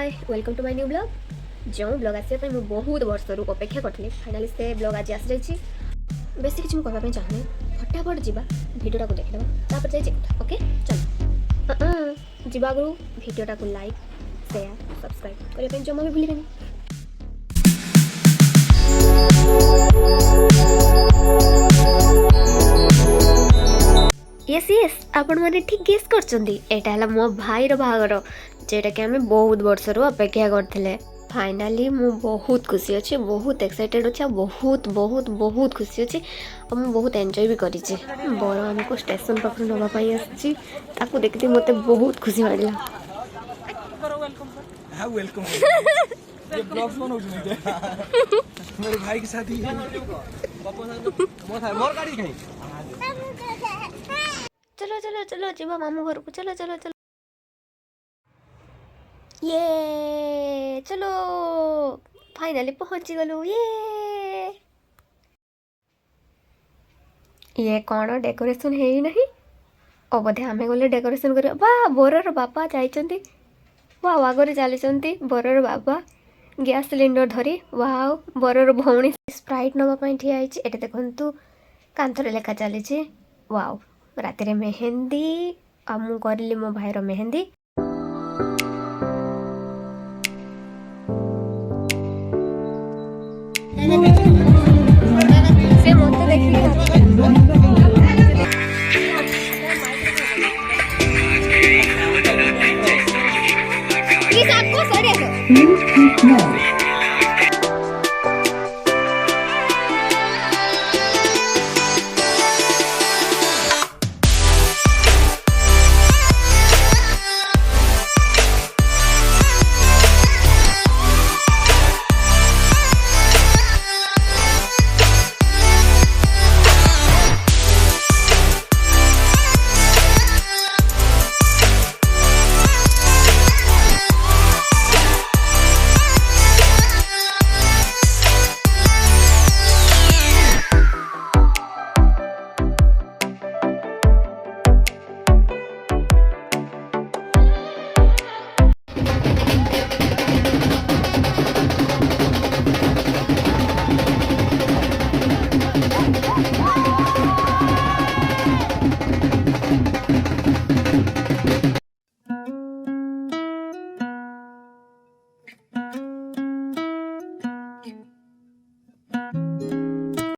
Hi welcome to my new blog जो blog आसपा मुझे बहुत वर्ष अपेक्षा करी फाइनाली से ब्लॉग आज आसी जाइए बेस किसी कहना चाहूँ फटाफट जा भिडियोटा को देखिदेव जाइए ओके चलो जीवा आगु भिडियोटा को लाइक शेयर सब्सक्राइब करने जमा भी भूलें। यस यस आपण मैंने ठीक गेस कर मो भाईर बाहागर जेटा कि आम बहुत वर्ष अपेक्षा करते फाइनाली मु बहुत खुशी अच्छे बहुत एक्साइटेड अच्छे बहुत बहुत बहुत खुशी अच्छे और मुझे बहुत एंजॉय भी करी बर आमको स्टेशन पाख नापी आसी देखते मत बहुत खुशी मिला। मेरे भाई के साथ ही चलो चलो चलो जीवा मामू घर को चलो चलो चलो ये चलो फाइनली पहुंची गलु ये कौन डेकोरेशन है ही नहीं और बोधे आम गले डेकोरेशन कर बरर बापा जाइंट वाह आगे चली बरर बाबा गैस सिलिंडर धरी वाह बरर भौणी स्प्राइट नापी ठिया ये देखु कांथरे लेखा चली वाव राति मेहंदी आ मु करली मो भाईर मेहंदी से मत देखी